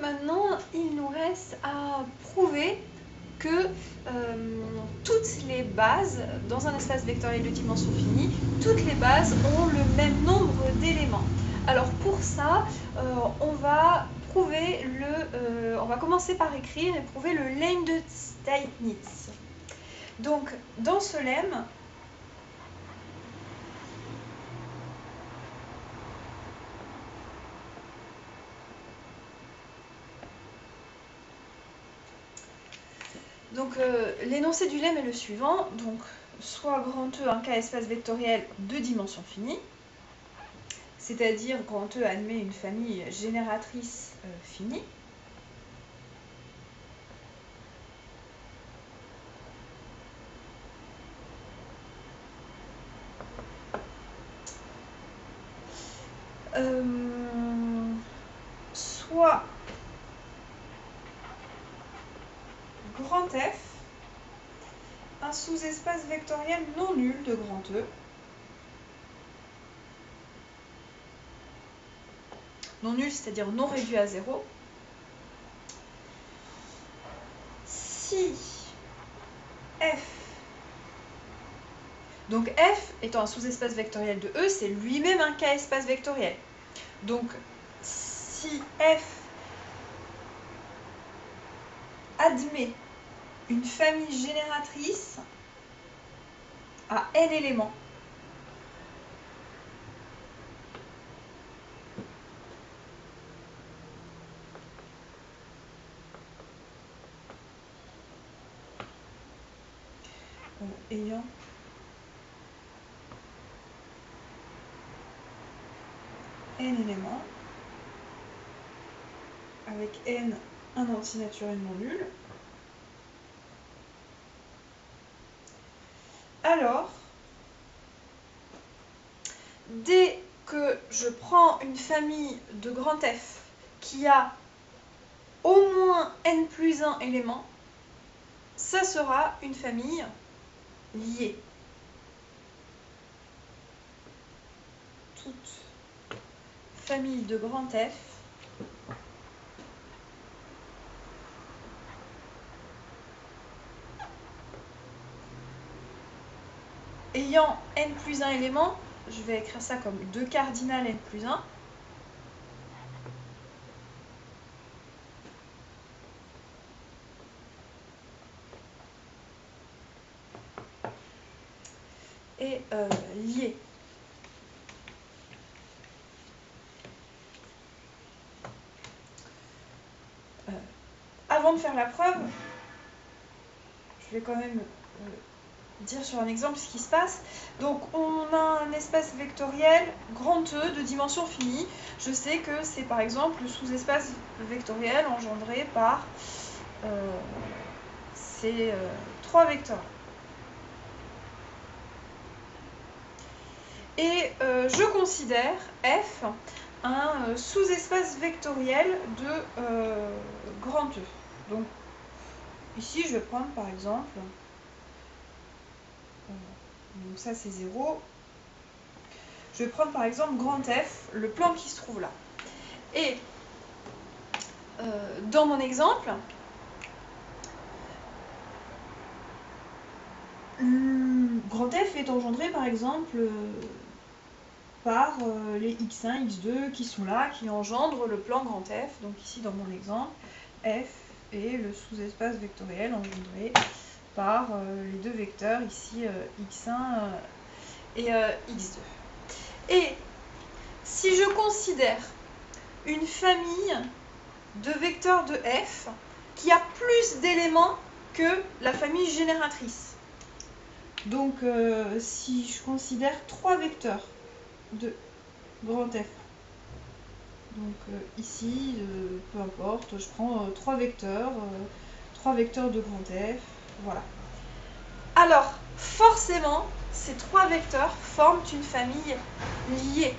maintenant, il nous reste à prouver que toutes les bases, dans un espace vectoriel de dimension finie, toutes les bases ont le même nombre d'éléments. Alors pour ça, on va commencer par écrire et prouver le lemme de Steinitz. Donc dans ce lemme, l'énoncé du lemme est le suivant, donc soit grand E un K espace vectoriel de dimension finie, c'est-à-dire grand E admet une famille génératrice finie, soit grand F un sous-espace vectoriel non nul de grand E, non nul, c'est-à-dire non réduit à 0, si F, donc F étant un sous-espace vectoriel de E, c'est lui-même un K-espace vectoriel. Donc si F admet une famille génératrice à n éléments, ayant n éléments, avec n un antinaturel non nul, alors, dès que je prends une famille de grand F qui a au moins n plus 1 éléments, ça sera une famille liée. Toute famille de grand F ayant n plus 1 élément, je vais écrire ça comme 2 cardinal n plus 1, est lié. Avant de faire la preuve, je vais quand même dire sur un exemple ce qui se passe. Donc on a un espace vectoriel grand E de dimension finie. Je sais que c'est par exemple le sous-espace vectoriel engendré par ces trois vecteurs. Et je considère F un sous-espace vectoriel de grand E. Donc ici je vais prendre par exemple, donc ça c'est 0, je vais prendre par exemple grand F, le plan qui se trouve là. Et dans mon exemple, grand F est engendré par exemple par les x1, x2 qui sont là, qui engendrent le plan grand F. Donc ici dans mon exemple, F est le sous-espace vectoriel engendré par les deux vecteurs ici x1 et x2. Et si je considère une famille de vecteurs de F qui a plus d'éléments que la famille génératrice, donc si je considère 3 vecteurs de grand F, donc ici, peu importe, je prends 3 vecteurs de grand F, voilà. Alors, forcément, ces 3 vecteurs forment une famille liée.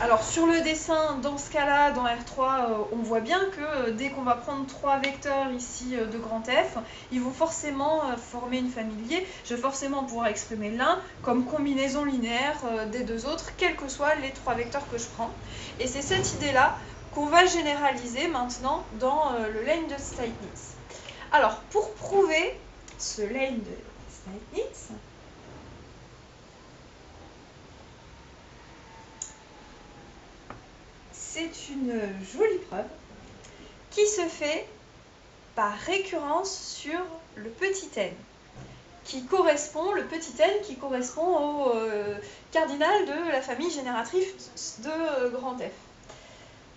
Alors sur le dessin, dans ce cas-là, dans R3, on voit bien que dès qu'on va prendre 3 vecteurs ici de grand F, ils vont forcément former une famille liée. Je vais forcément pouvoir exprimer l'un comme combinaison linéaire des deux autres, quels que soient les 3 vecteurs que je prends. Et c'est cette idée-là qu'on va généraliser maintenant dans le Lane de Steipnitz. Alors pour prouver ce Lane de Steipnitz, c'est une jolie preuve qui se fait par récurrence sur le petit n, le petit n qui correspond au cardinal de la famille génératrice de grand F.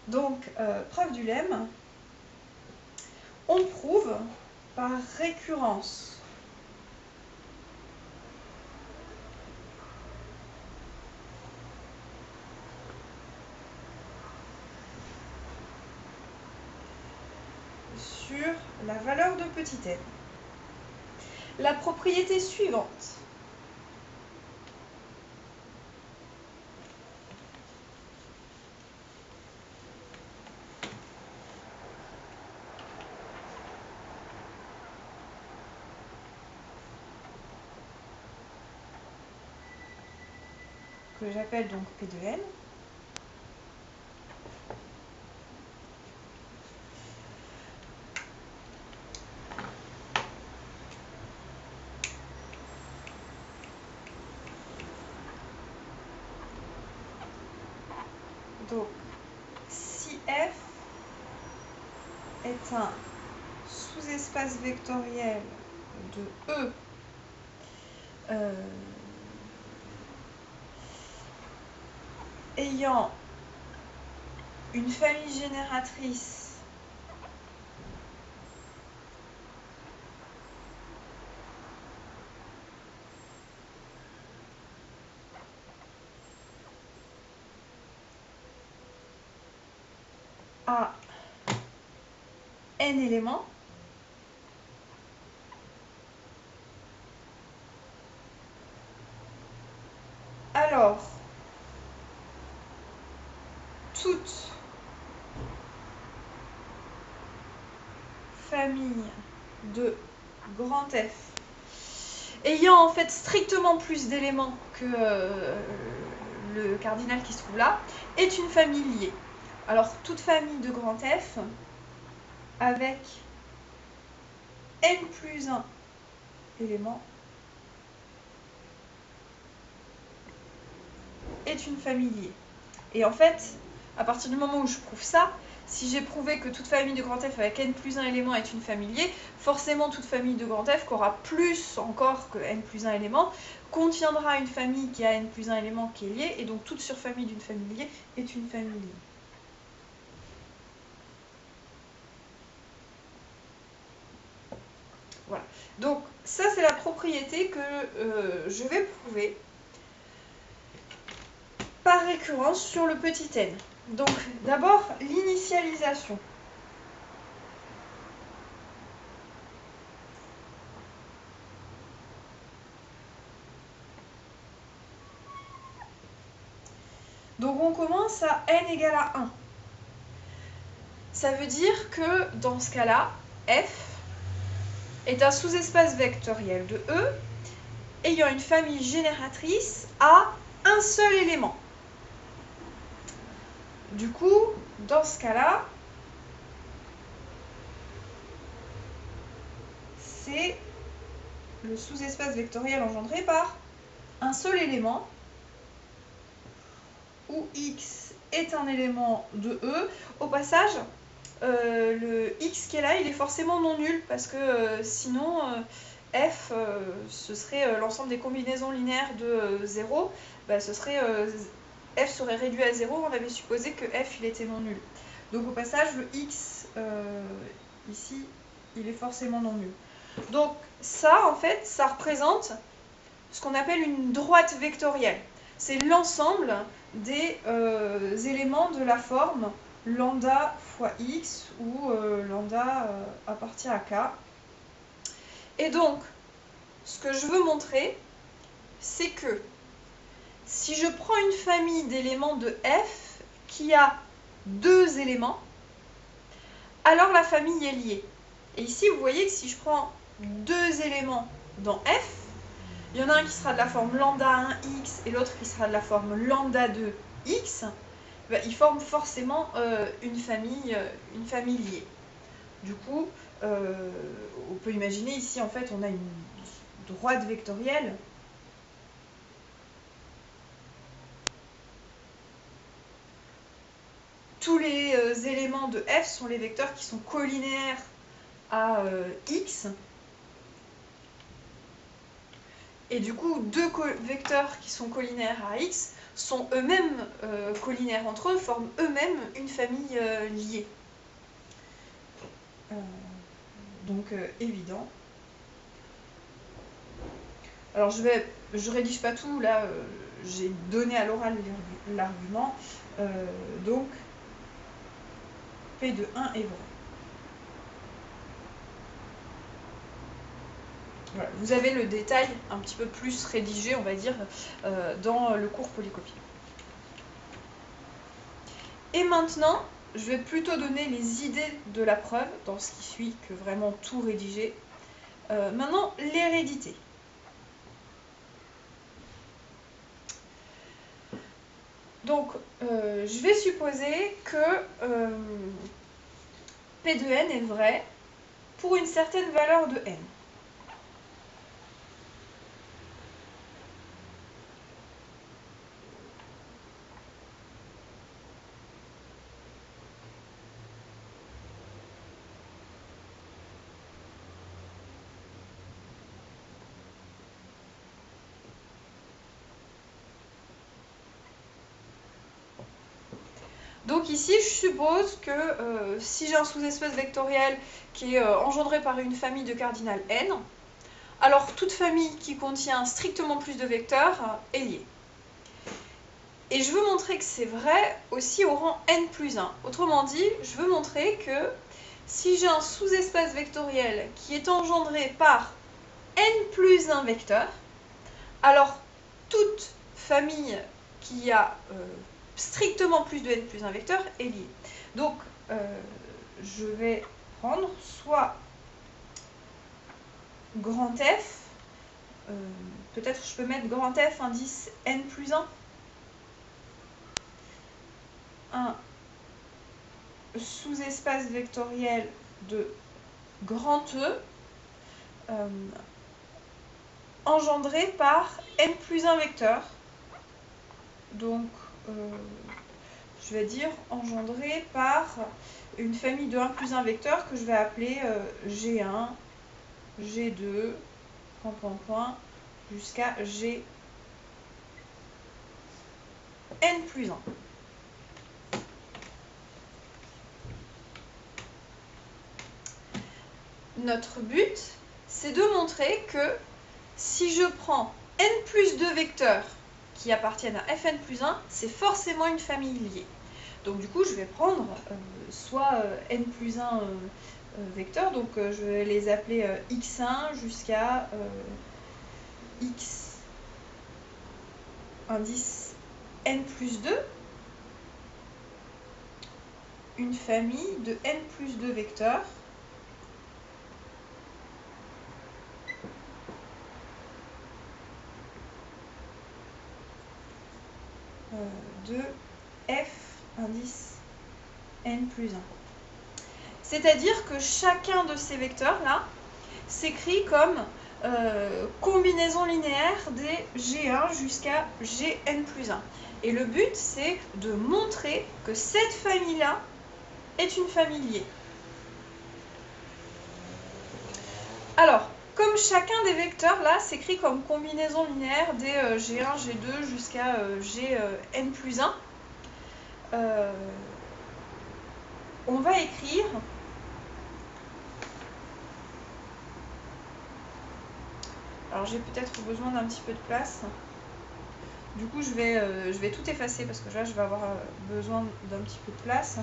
Donc, preuve du lemme, on prouve par récurrence sur la valeur de petit n. La propriété suivante. Que j'appelle donc P de n. Donc, si F est un sous-espace vectoriel de E ayant une famille génératrice à n éléments, alors toute famille de grand F ayant en fait strictement plus d'éléments que le cardinal qui se trouve là est une famille liée. Alors toute famille de grand F avec n plus 1 éléments est une famille liée. Et en fait, à partir du moment où je prouve ça, si j'ai prouvé que toute famille de grand F avec n plus 1 élément est une famille liée, forcément toute famille de grand F qui aura plus encore que n plus 1 élément contiendra une famille qui a n plus 1 élément qui est liée, et donc toute surfamille d'une famille liée est une famille liée. Voilà. Donc ça c'est la propriété que je vais prouver par récurrence sur le petit n. Donc d'abord l'initialisation. Donc on commence à n égale à 1. Ça veut dire que dans ce cas-là, F est un sous-espace vectoriel de E ayant une famille génératrice à un seul élément. Du coup, dans ce cas-là, c'est le sous-espace vectoriel engendré par un seul élément, où X est un élément de E. Au passage, le X qui est là, il est forcément non nul, parce que sinon, F, ce serait l'ensemble des combinaisons linéaires de 0, bah, ce serait, F serait réduit à 0, on avait supposé que F, il était non nul. Donc au passage, le X, ici, il est forcément non nul. Donc ça, en fait, ça représente ce qu'on appelle une droite vectorielle. C'est l'ensemble des éléments de la forme lambda fois x, où lambda appartient à k. Et donc, ce que je veux montrer, c'est que si je prends une famille d'éléments de F qui a 2 éléments, alors la famille est liée. Et ici, vous voyez que si je prends 2 éléments dans F, il y en a un qui sera de la forme lambda 1x et l'autre qui sera de la forme lambda 2x, ben, ils forment forcément une famille liée. Du coup, on peut imaginer ici, en fait, on a une droite vectorielle tous les éléments de F sont les vecteurs qui sont collinaires à x. Et du coup, 2 vecteurs qui sont collinaires à x sont eux-mêmes collinaires entre eux, forment eux-mêmes une famille liée. Donc évident. Alors je rédige pas tout, là j'ai donné à l'oral l'argument. Donc P de 1 est vrai. Voilà. Vous avez le détail un petit peu plus rédigé, on va dire, dans le cours polycopie. Et maintenant, je vais plutôt donner les idées de la preuve dans ce qui suit que vraiment tout rédiger. Maintenant, l'hérédité. Donc, je vais supposer que P de n est vrai pour une certaine valeur de n. Donc ici, je suppose que si j'ai un sous-espace vectoriel qui est engendré par une famille de cardinal n, alors toute famille qui contient strictement plus de vecteurs est liée. Et je veux montrer que c'est vrai aussi au rang n plus 1. Autrement dit, je veux montrer que si j'ai un sous-espace vectoriel qui est engendré par n plus 1 vecteurs, alors toute famille qui a strictement plus de n plus 1 vecteurs est liée. Donc, je vais prendre soit grand F, peut-être je peux mettre grand F indice n plus 1, un sous-espace vectoriel de grand E engendré par n plus 1 vecteur. Donc, je vais dire engendré par une famille de 1 plus 1 vecteur que je vais appeler G1, G2, jusqu'à G n plus 1. Notre but, c'est de montrer que si je prends n plus 2 vecteurs qui appartiennent à fn plus 1, c'est forcément une famille liée. Donc du coup, je vais prendre soit n plus 1 vecteurs, donc je vais les appeler x1 jusqu'à x indice n plus 2, une famille de n plus 2 vecteurs de f indice n plus 1. C'est-à-dire que chacun de ces vecteurs-là s'écrit comme combinaison linéaire des G1 jusqu'à Gn plus 1. Et le but, c'est de montrer que cette famille-là est une famille liée. Alors, comme chacun des vecteurs là s'écrit comme combinaison linéaire des G1, G2 jusqu'à Gn plus 1, on va écrire alors j'ai peut-être besoin d'un petit peu de place. Du coup, je vais tout effacer parce que là, je vais avoir besoin d'un petit peu de place.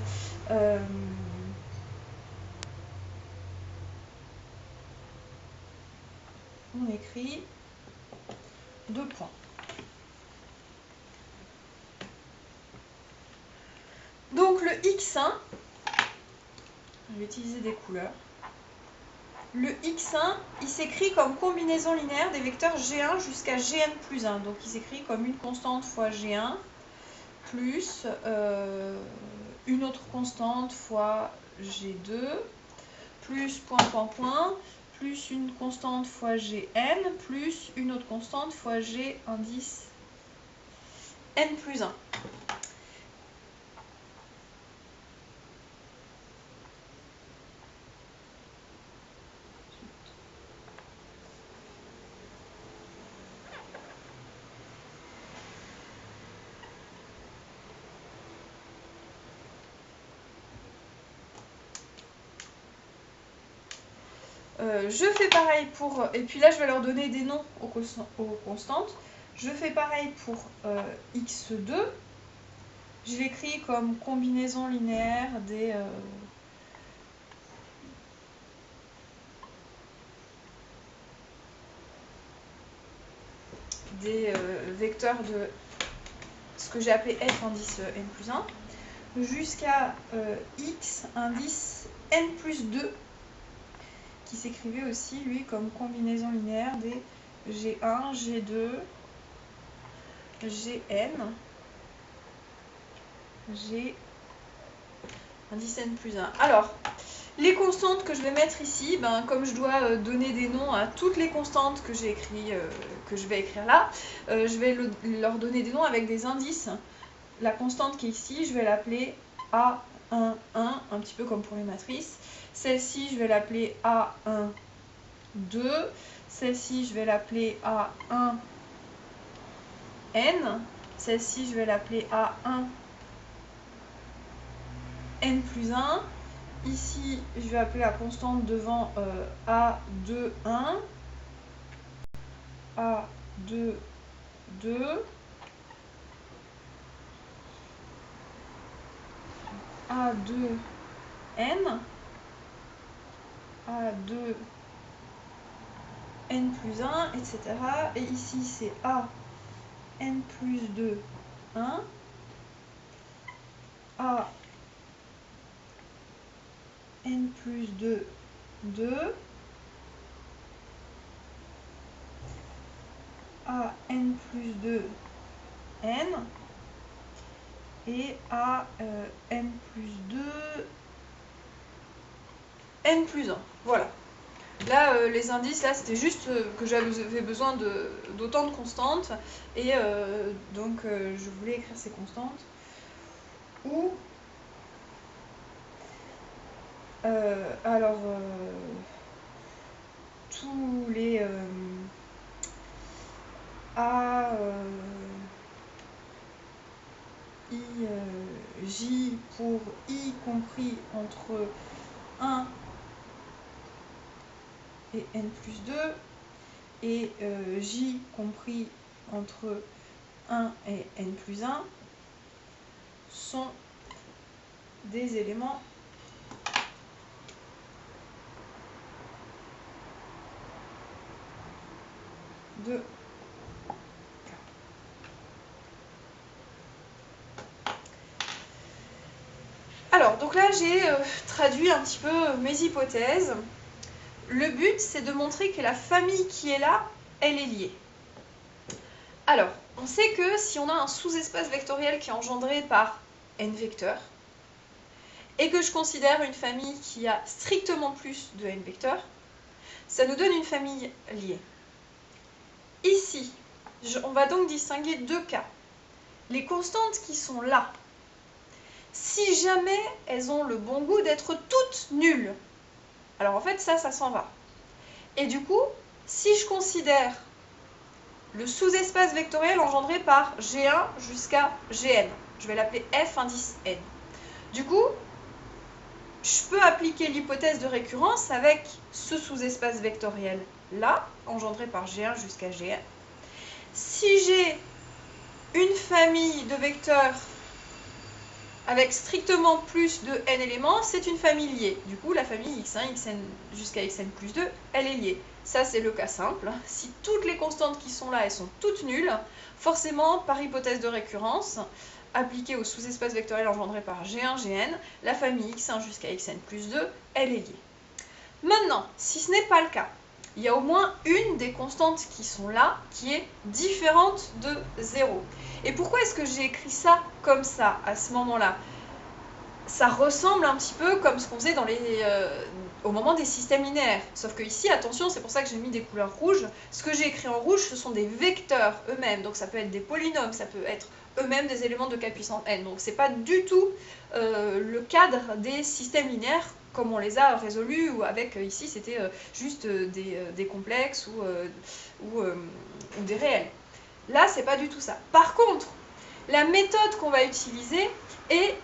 On écrit 2 points. Donc le x1, je vais utiliser des couleurs. Le x1, il s'écrit comme combinaison linéaire des vecteurs g1 jusqu'à gn plus 1. Donc il s'écrit comme une constante fois g1 plus une autre constante fois g2 plus point point point plus une constante fois gn plus une autre constante fois g indice n plus 1. Je fais pareil pour... Et puis là, je vais leur donner des noms aux constantes. Je fais pareil pour x2. Je l'écris comme combinaison linéaire des vecteurs de ce que j'ai appelé f indice n plus 1 jusqu'à x indice n plus 2 qui s'écrivait aussi lui comme combinaison linéaire des g1, g2, gn, g indice n plus 1. Alors, les constantes que je vais mettre ici, comme je dois donner des noms à toutes les constantes que j'ai écrit, que je vais écrire là, je vais leur donner des noms avec des indices. La constante qui est ici, je vais l'appeler A1, 1, un petit peu comme pour les matrices. Celle-ci, je vais l'appeler A1, 2. Celle-ci, je vais l'appeler A1, N. Celle-ci, je vais l'appeler A1, N plus 1. Ici, je vais appeler la constante devant A2, 1. A2, 2. A2, N. A2, N plus 1, etc. Et ici, c'est A, N plus 2, 1. A, N plus 2, 2. A, N plus 2, N. Et A, N plus 2, N plus 1. Voilà. Là, les indices, là, c'était juste que j'avais besoin d'autant de constantes. Et donc, je voulais écrire ces constantes. Ou... tous les A, I, J pour I compris entre 1 et N plus 2 et J compris entre 1 et N plus 1 sont des éléments de K. Alors, donc là, j'ai traduit un petit peu mes hypothèses. Le but, c'est de montrer que la famille qui est là, elle est liée. Alors, on sait que si on a un sous-espace vectoriel qui est engendré par n vecteurs, et que je considère une famille qui a strictement plus de n vecteurs, ça nous donne une famille liée. Ici, on va donc distinguer deux cas. Les constantes qui sont là, si jamais elles ont le bon goût d'être toutes nulles, alors en fait ça s'en va. Et du coup, si je considère le sous-espace vectoriel engendré par G1 jusqu'à Gn, je vais l'appeler F indice n. Du coup, je peux appliquer l'hypothèse de récurrence avec ce sous-espace vectoriel là, engendré par G1 jusqu'à Gn. Si j'ai une famille de vecteurs avec strictement plus de n éléments, c'est une famille liée. Du coup, la famille x1, xn jusqu'à xn plus 2, elle est liée. Ça, c'est le cas simple. Si toutes les constantes qui sont là, elles sont toutes nulles, forcément, par hypothèse de récurrence, appliquée au sous-espace vectoriel engendré par G1, Gn, la famille x1 jusqu'à xn plus 2, elle est liée. Maintenant, si ce n'est pas le cas, il y a au moins une des constantes qui sont là qui est différente de 0. Et pourquoi est-ce que j'ai écrit ça comme ça, à ce moment-là? Ça ressemble un petit peu comme ce qu'on faisait au moment des systèmes linéaires. Sauf que ici, attention, c'est pour ça que j'ai mis des couleurs rouges. Ce que j'ai écrit en rouge, ce sont des vecteurs eux-mêmes. Donc ça peut être des polynômes, ça peut être eux-mêmes des éléments de 4 puissance n. Donc c'est pas du tout le cadre des systèmes linéaires comme on les a résolus, ou avec ici c'était juste des complexes ou des réels. Là, c'est pas du tout ça. Par contre, la méthode qu'on va utiliser est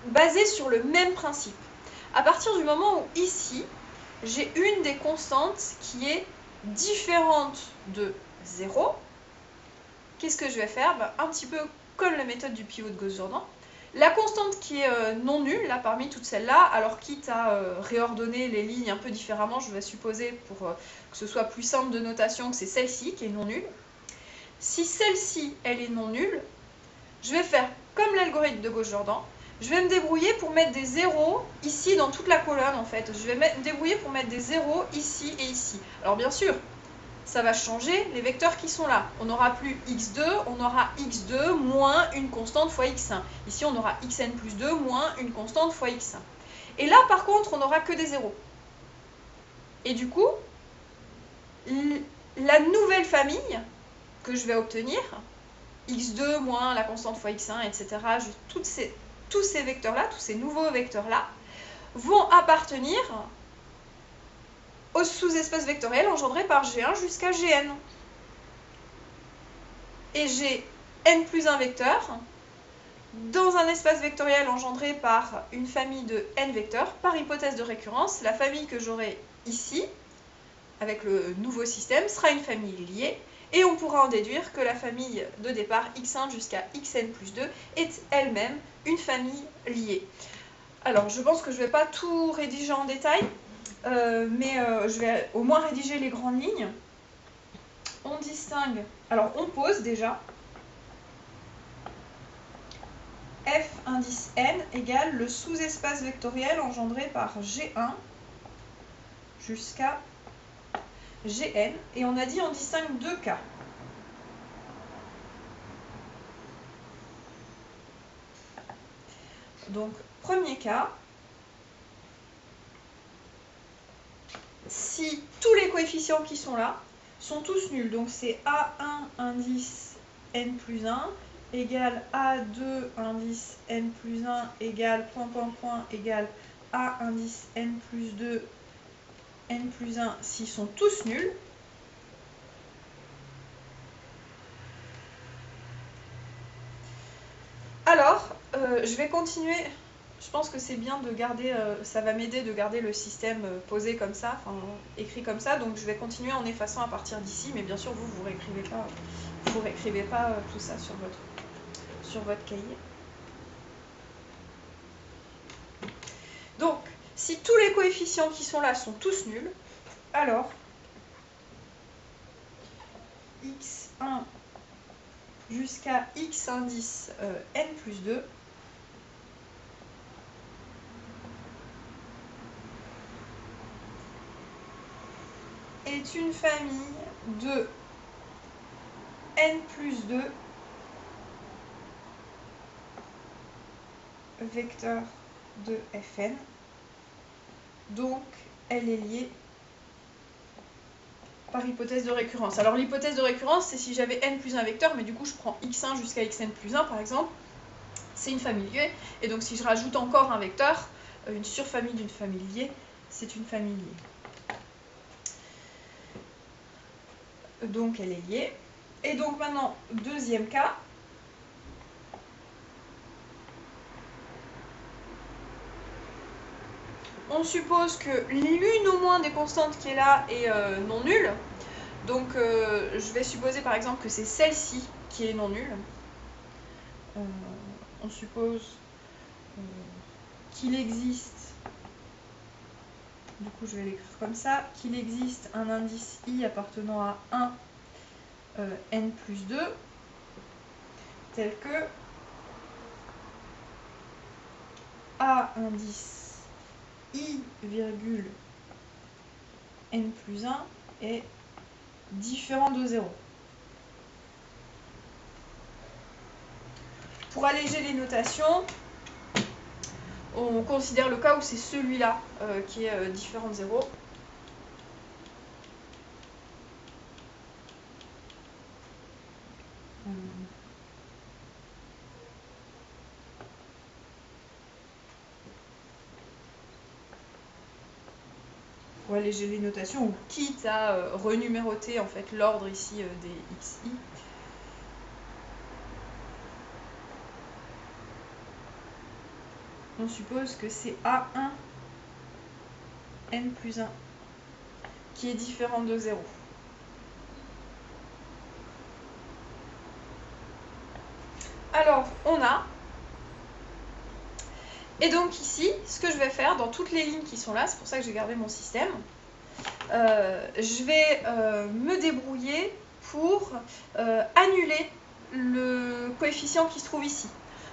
basée sur le même principe. À partir du moment où ici, j'ai une des constantes qui est différente de 0, qu'est-ce que je vais faire? Un petit peu comme la méthode du pivot de Gauss-Jordan. La constante qui est non nulle, là, parmi toutes celles-là, alors quitte à réordonner les lignes un peu différemment, je vais supposer, pour que ce soit plus simple de notation, que c'est celle-ci qui est non nulle. Si celle-ci, elle est non nulle, je vais faire comme l'algorithme de Gauss-Jordan, je vais me débrouiller pour mettre des zéros ici dans toute la colonne en fait. Je vais me débrouiller pour mettre des zéros ici et ici. Alors bien sûr, ça va changer les vecteurs qui sont là. On n'aura plus x2, on aura x2 moins une constante fois x1. Ici, on aura xn plus 2 moins une constante fois x1. Et là, par contre, on n'aura que des zéros. Et du coup, la nouvelle famille que je vais obtenir, x2 moins la constante fois x1, etc., tous ces vecteurs-là, tous ces nouveaux vecteurs-là, vont appartenir au sous-espace vectoriel engendré par G1 jusqu'à Gn. Et j'ai n plus 1 vecteurs dans un espace vectoriel engendré par une famille de n vecteurs. Par hypothèse de récurrence, la famille que j'aurai ici, avec le nouveau système, sera une famille liée. Et on pourra en déduire que la famille de départ x1 jusqu'à xn plus 2 est elle-même une famille liée. Alors, je pense que je ne vais pas tout rédiger en détail, mais je vais au moins rédiger les grandes lignes. On distingue, alors on pose déjà f indice n égale le sous-espace vectoriel engendré par G1 jusqu'à Gn, et on a dit on distingue deux cas. Donc, premier cas, si tous les coefficients qui sont là sont tous nuls, donc c'est A1 indice n plus 1 égale A2 indice n plus 1 égale égale A indice n plus 2 n plus 1, s'ils sont tous nuls, alors je vais continuer. Je pense que c'est bien de garder, ça va m'aider de garder le système posé comme ça, enfin écrit comme ça, donc je vais continuer en effaçant à partir d'ici, mais bien sûr vous réécrivez pas tout ça sur votre cahier. Donc, si tous les coefficients qui sont là sont tous nuls, alors x1 jusqu'à x indice n plus 2 est une famille de n plus 2 vecteurs de Fn. Donc, elle est liée par hypothèse de récurrence. Alors, l'hypothèse de récurrence, c'est si j'avais n plus 1 vecteur, mais du coup, je prends x1 jusqu'à xn plus 1, par exemple, c'est une famille liée. Et donc, si je rajoute encore un vecteur, une surfamille d'une famille liée, c'est une famille liée. Donc, elle est liée. Et donc, maintenant, deuxième cas. On suppose que l'une au moins des constantes qui est là est non nulle. Donc je vais supposer par exemple que c'est celle-ci qui est non nulle. On suppose qu'il existe, du coup je vais l'écrire comme ça, qu'il existe un indice i appartenant à 1 n plus 2, tel que a indice i virgule n plus 1 est différent de 0. Pour alléger les notations, on considère le cas où c'est celui-là qui est différent de 0. Pour alléger les notations, ou quitte à renuméroter en fait l'ordre ici des xi. On suppose que c'est A1 n plus 1 qui est différent de 0. Alors, on a... Et donc ici, ce que je vais faire dans toutes les lignes qui sont là, c'est pour ça que j'ai gardé mon système, je vais me débrouiller pour annuler le coefficient qui se trouve ici.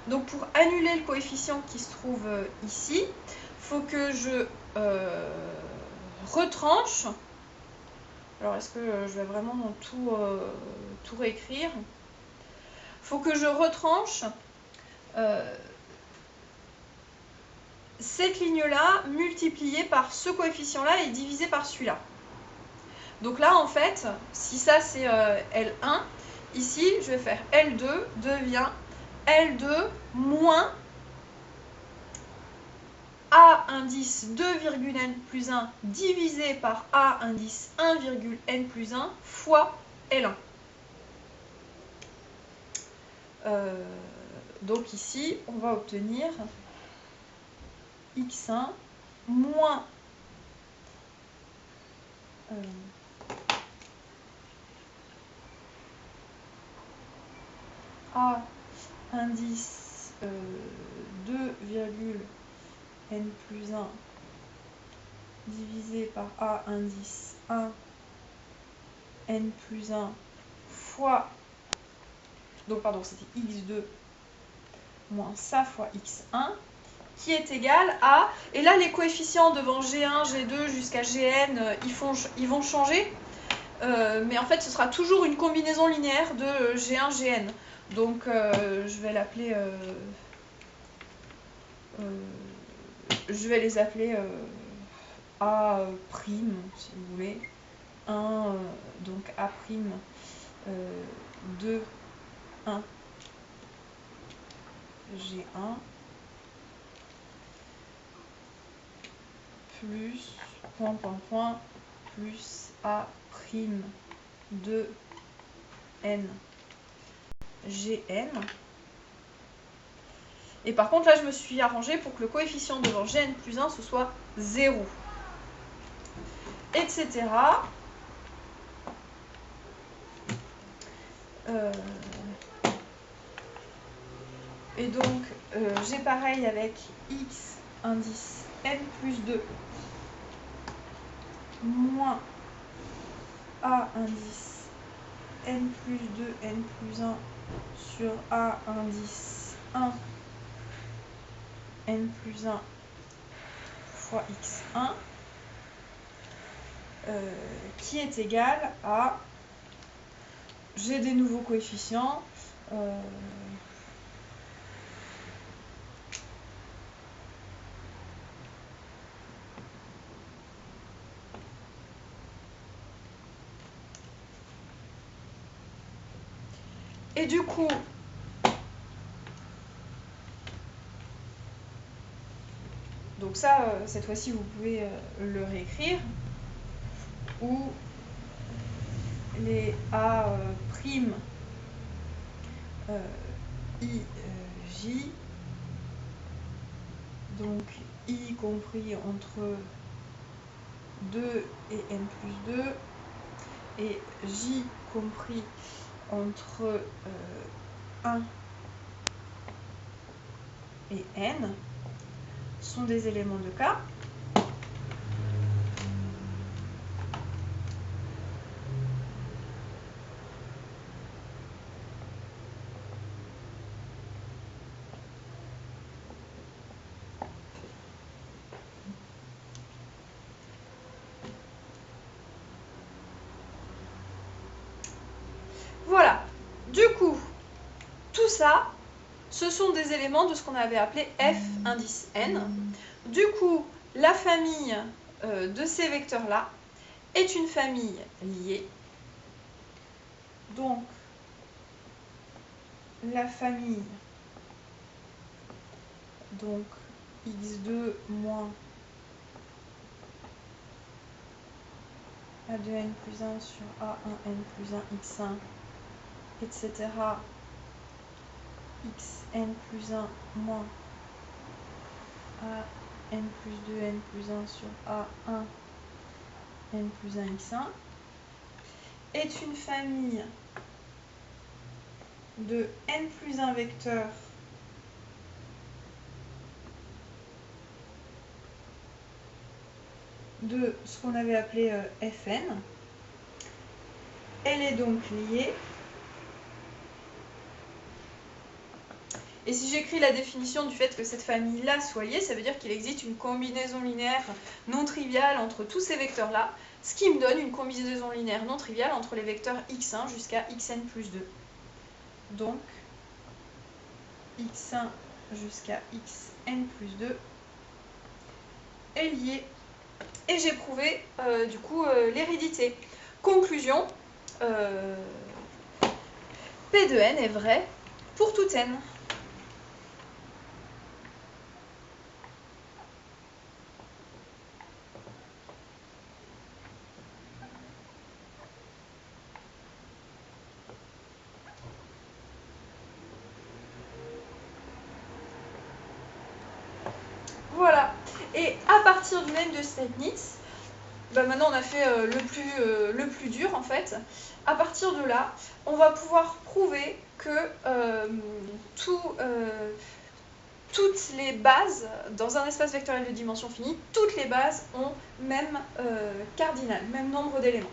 Donc pour annuler le coefficient qui se trouve ici, il faut que je retranche. Alors est-ce que je vais vraiment tout réécrire? Il faut que je retranche cette ligne-là multipliée par ce coefficient-là et divisée par celui-là. Donc là, en fait, si ça c'est L1, ici, je vais faire L2 devient L2 moins A indice 2,n plus 1 divisé par A indice 1,n plus 1 fois L1. Donc ici, on va obtenir x1 moins A indice 2,n plus 1 divisé par A indice 1 n plus 1 fois, donc pardon, c'était x2 moins ça fois x1 qui est égal à, et là les coefficients devant G1, G2 jusqu'à Gn, ils vont changer, mais en fait ce sera toujours une combinaison linéaire de G1, Gn. Donc je vais l'appeler, je vais les appeler A', si vous voulez. 1, donc A', 2, 1, G1, plus, plus A', 2, N, Gn. Et par contre, là, je me suis arrangé pour que le coefficient devant Gn plus 1, ce soit 0. Etc. Et donc, j'ai pareil avec x indice n plus 2 moins a indice n plus 2, n plus 1 sur a indice 1, n plus 1 fois x1 qui est égal à, j'ai des nouveaux coefficients, et du coup, donc ça, cette fois-ci, vous pouvez le réécrire, où les A', I, J, donc I compris entre 2 et n plus 2, et J compris entre 1 et n, sont des éléments de K. Voilà, du coup, tout ça, ce sont des éléments de ce qu'on avait appelé F indice N. Du coup, la famille de ces vecteurs-là est une famille liée. Donc, la famille x2 moins a2n plus 1 sur a1n plus 1 x1, etc. xn plus 1 moins an plus 2n plus 1 sur a1 n plus 1 x1 est une famille de n plus 1 vecteurs de ce qu'on avait appelé Fn. Elle est donc liée. Et si j'écris la définition du fait que cette famille-là soit liée, ça veut dire qu'il existe une combinaison linéaire non triviale entre tous ces vecteurs-là, ce qui me donne une combinaison linéaire non triviale entre les vecteurs x1 jusqu'à xn plus 2. Donc, x1 jusqu'à xn plus 2 est lié. Et j'ai prouvé du coup l'hérédité. Conclusion, P de n est vrai pour tout n. Voilà. Et à partir du même de Leibniz, maintenant on a fait le plus dur en fait. À partir de là, on va pouvoir prouver que toutes les bases, dans un espace vectoriel de dimension finie, toutes les bases ont même cardinal, même nombre d'éléments.